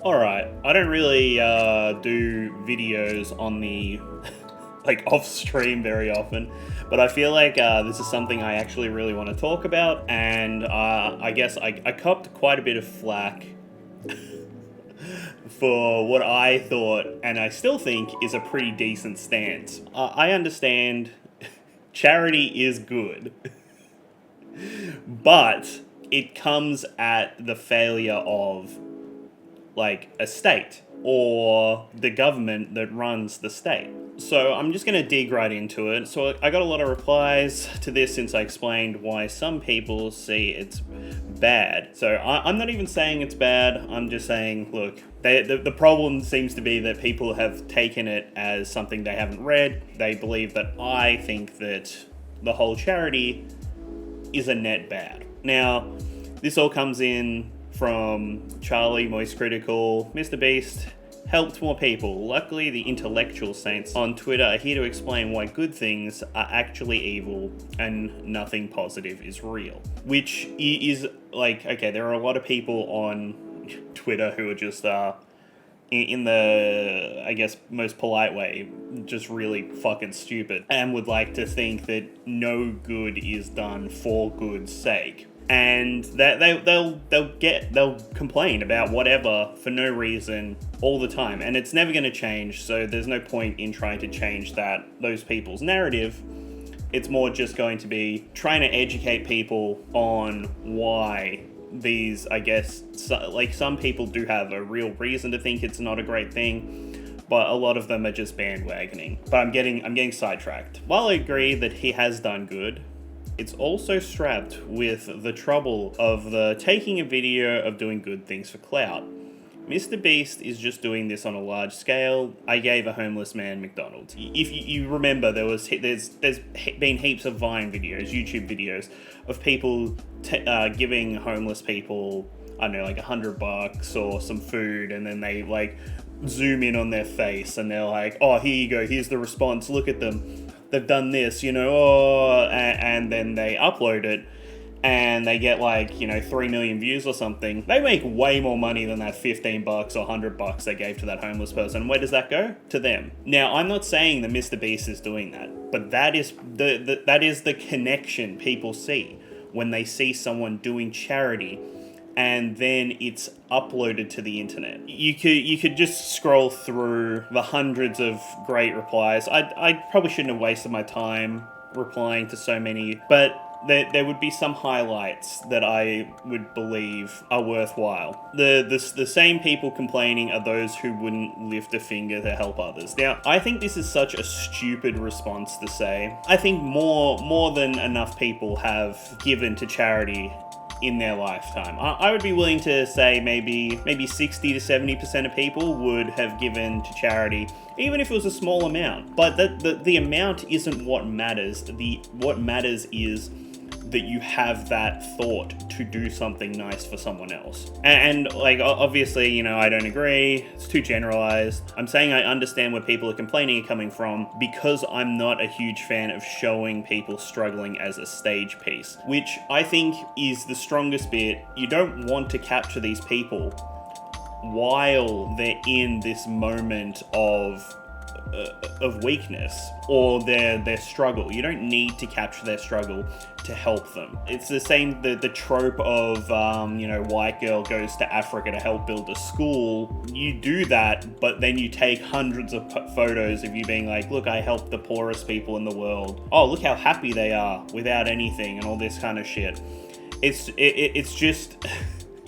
Alright, I don't really do videos on the like off stream very often, but I feel like this is something I actually really want to talk about, and I guess I copped quite a bit of flack for what I thought, and I still think is a pretty decent stance. I understand charity is good, but it comes at the failure of like a state or the government that runs the state. So I'm just going to dig right into it. So I got a lot of replies to this since I explained why some people see it's bad. So I'm not even saying it's bad. I'm just saying, look, the problem seems to be that people have taken it as something they haven't read. They believe that I think that the whole charity is a net bad. Now, this all comes in from Charlie, Moist Critical, Mr. Beast, helped more people. Luckily, the intellectual saints on Twitter are here to explain why good things are actually evil and nothing positive is real. Which is like, okay, there are a lot of people on Twitter who are just, in the, I guess, most polite way, just really fucking stupid and would like to think that no good is done for good's sake. And that they'll complain about whatever for no reason all the time, and it's never going to change. So there's no point in trying to change those people's narrative. It's more just going to be trying to educate people on why these, I guess, like some people do have a real reason to think it's not a great thing, but a lot of them are just bandwagoning. But I'm getting sidetracked. While I agree that he has done good, it's also strapped with the trouble of the taking a video of doing good things for clout. Mr. Beast is just doing this on a large scale. I gave a homeless man McDonald's. If you remember, there's been heaps of Vine videos, YouTube videos, of people giving homeless people, I don't know, like $100 or some food, and then they like zoom in on their face and they're like, oh, here you go, here's the response, look at them. They've done this, and then they upload it, and they get 3 million views or something. They make way more money than that $15 or $100 they gave to that homeless person. Where does that go? To them. Now, I'm not saying that Mr. Beast is doing that, but that is the connection people see when they see someone doing charity, and then it's uploaded to the internet. You could just scroll through the hundreds of great replies. I probably shouldn't have wasted my time replying to so many, but there would be some highlights that I would believe are worthwhile. The same people complaining are those who wouldn't lift a finger to help others. Now, I think this is such a stupid response to say. I think more than enough people have given to charity in their lifetime. I would be willing to say maybe 60 to 70% of people would have given to charity, even if it was a small amount. But the amount isn't what matters. What matters is that you have that thought to do something nice for someone else. And obviously, I don't agree. It's too generalized. I'm saying I understand where people are complaining are coming from, because I'm not a huge fan of showing people struggling as a stage piece, which I think is the strongest bit. You don't want to capture these people while they're in this moment of weakness or their struggle. You don't need to capture their struggle to help them. It's the same, the trope of white girl goes to Africa to help build a school. You do that, but then you take hundreds of photos of you being like, look, I helped the poorest people in the world. Oh, look how happy they are without anything, and all this kind of shit. It's just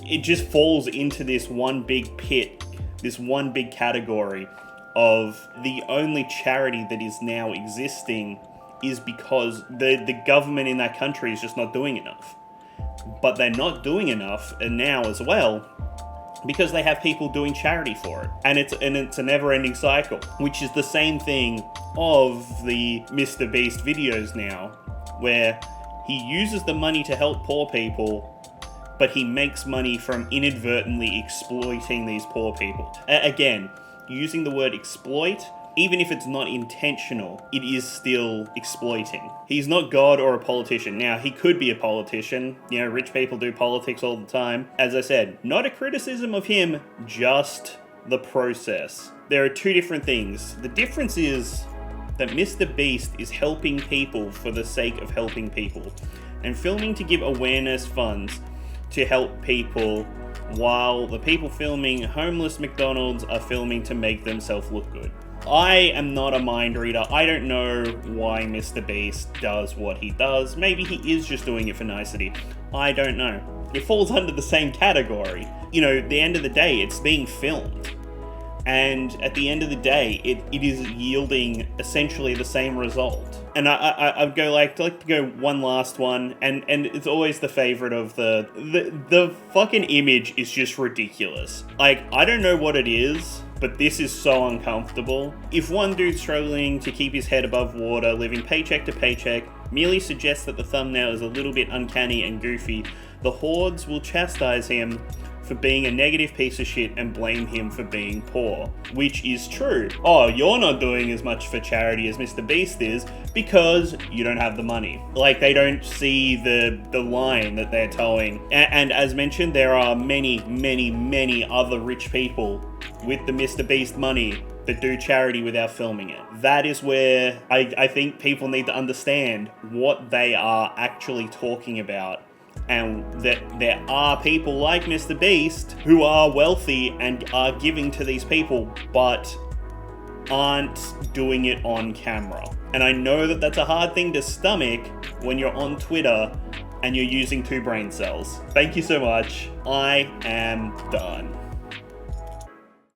it just falls into this one big pit, this one big category of the only charity that is now existing is because the government in that country is just not doing enough. But they're not doing enough now as well because they have people doing charity for it. And it's a never-ending cycle, which is the same thing of the Mr. Beast videos now, where he uses the money to help poor people, but he makes money from inadvertently exploiting these poor people. Again, using the word exploit even if it's not intentional, it is still exploiting. He's not God or a politician. Now, he could be a politician. You know, rich people do politics all the time. As I said, not a criticism of him, just the process. There are two different things. The difference is that Mr. Beast is helping people for the sake of helping people, and filming to give awareness funds to help people, while the people filming homeless McDonald's are filming to make themselves look good. I am not a mind reader. I don't know why Mr. Beast does what he does. Maybe he is just doing it for nicety. I don't know. It falls under the same category. You know, at the end of the day, it's being filmed. And at the end of the day, it is yielding essentially the same result. And I'd go like to go one last one, and it's always the favorite of the fucking image is just ridiculous. Like, I don't know what it is, but this is so uncomfortable. If one dude struggling to keep his head above water, living paycheck to paycheck, merely suggests that the thumbnail is a little bit uncanny and goofy, the hordes will chastise him for being a negative piece of shit and blame him for being poor, which is true. Oh, you're not doing as much for charity as Mr. Beast is because you don't have the money. Like, they don't see the line that they're towing. And as mentioned, there are many, many, many other rich people with the Mr. Beast money that do charity without filming it. That is where I think people need to understand what they are actually talking about, and that there are people like Mr. Beast who are wealthy and are giving to these people, but aren't doing it on camera. And I know that that's a hard thing to stomach when you're on Twitter and you're using 2 brain cells. Thank you so much. I am done.